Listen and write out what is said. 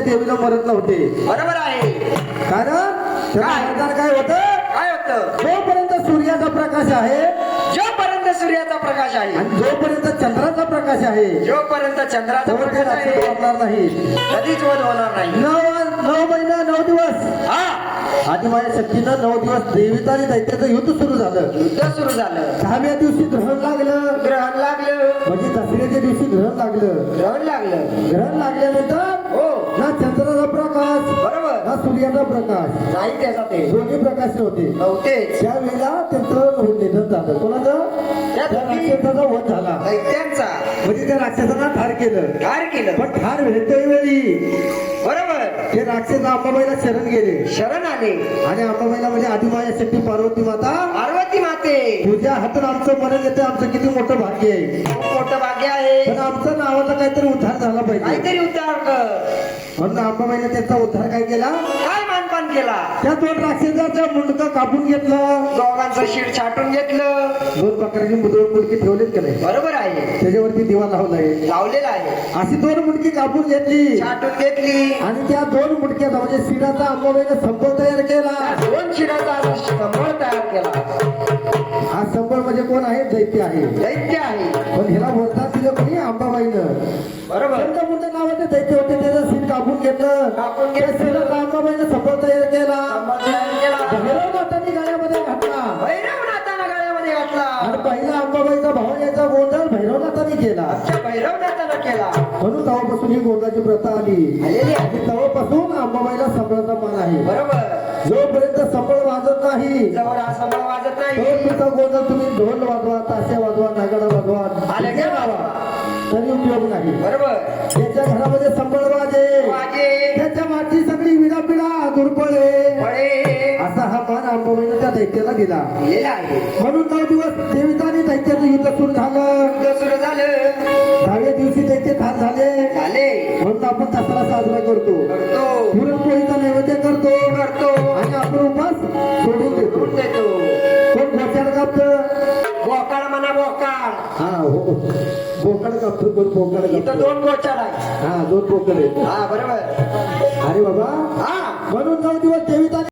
देवीला मरत नव्हते. बरोबर आहे. कारण त्याला काय होतं, काय होतं? जोपर्यंत सूर्याचा प्रकाश आहे, जोपर्यंत सूर्याचा प्रकाश आहे आणि जोपर्यंत चंद्राचा प्रकाश आहे, जोपर्यंत चंद्राचा तोपर्यंत प्रकाश रात्र आहे वाढणार नाही. कधीच वध होणार नाही. 9 महिना 9 दिवस हा आदिमाया शक्तीनं 9 दिवस देवीचं आणि दैत्याचं युद्ध सुरू झालं. युद्ध सुरू झालं. 6व्या दिवशी ग्रहण लागलं. ग्रहण लागलं. म्हणजे दसऱ्याच्या दिवशी ग्रहण लागलं. ग्रहण लागलं. ग्रहण लागल्यानंतर हो ना चंद्राचा प्रकाश बरोबर ना सूर्याचा प्रकाश, नाही त्याचा ते दोन्ही प्रकाश नव्हते. नव्हतेच. त्यावेळेला त्यांचं निधन झालं. कोणाचं? त्या राक्षसाचा वध झाला. दैत्यांचा म्हणजे त्या राक्षसाला ठार केलं. ठार केलं. पण ठार भेटते वेळी बरोबर ते राक्षस अंबाबाईला शरण गेले. शरण आले आणि अंबाबाईला म्हणजे आदिमाया शक्ती पार्वती माता, पार्वती माते तुझ्या हातून आमचं मरण येते, आमचं किती मोठं भाग्य आहे. खूप मोठं भाग्य आहे. पण आमचं नावाचा काहीतरी उद्धार झाला पाहिजे. काहीतरी उद्धार कर. म्हणून अंबाबाईने त्याचा उद्धार काय केला, काय मानपान केला. त्या 2 राक्षसाचं मुंडकं कापून घेतलं. दोघांचं शिर छाटून घेतलं. 2 प्रकारची मुंडकी ठेवलीत का नाही, बरोबर आहे. त्याच्यावरती दिवा लावलाय. लावलेला आहे. अशी 2 मुंडकी कापून घेतली छाटून घेतली. आणि त्या 2 मुंडक्याचा म्हणजे शिराचा अंबाबाईने संपळ तयार केला. त्या 2 शिराचा संबळ तयार केला. हा संबळ म्हणजे कोण आहे, दैत्य आहे. दैत्य आहे. पण ह्याला वरदान दिलं कोणी, अंबाबाईनं. बरोबर मुंड नावाचे दैत्य होते, त्याचं सीन कापून घेतलं. कापून त्या घेतलं. शिराचा अंबाबाईने संबळ तयार केला. संबळ तयार केला. भैरवनाथांनी गळ्यामध्ये घातला. भैरवनाथानं गळ्यामध्ये घातला. आणि पहिला अंबाबाईचा भाव याचा गोंधळ भैरवनाथांनी केला. त्या भैरवनाथानं केला. म्हणून तेव्हापासून ही गोंधळाची प्रथा आली. आलेली आहे. आणि तेव्हापासून अंबाबाईला संबळाचा मान आहे. बरोबर जोपर्यंत संबळ वाजत नाही, जवळ हा संबळ वाजत नाही. तोपर्यंत गोंधळ तुम्ही ढोल वाजवा, ताशे वाजवा, नागडा वाजवा, आले डीजे लावा, तरी उपयोग नाही. बरोबर त्याच्या घरामध्ये संबळ वाजे, वाजे त्याच्या मागची सगळी विडापिडा दुर्बळे, फळे असा हा मान अंबाबाईने त्या दैत्याला दिला. दिलेला आहे. म्हणून 9 दिवस देवीचा आणि दैत्याचं युद्ध सुरू झालं. युद्ध सुरू झालं. 10व्या दिवशी दैत्य ठार झाले. झाले. म्हणून आपण दसरा साजरा करतो. करतो. पुरणपोळीचा नैवेद्य करतो. करतो. आणि आपण उपास सोडून देतो. करून देतो. कोण बोकाड कापतं? बोकाड म्हणा बोकाड. हा हो, बोकाड कापतो. कोण बोकाड इथं कापतो? 2 बोचाड आहे. हा 2 बोकड आहेत. हा बरोबर. अरे बाबा, हा म्हणून 9 दिवस देवीचा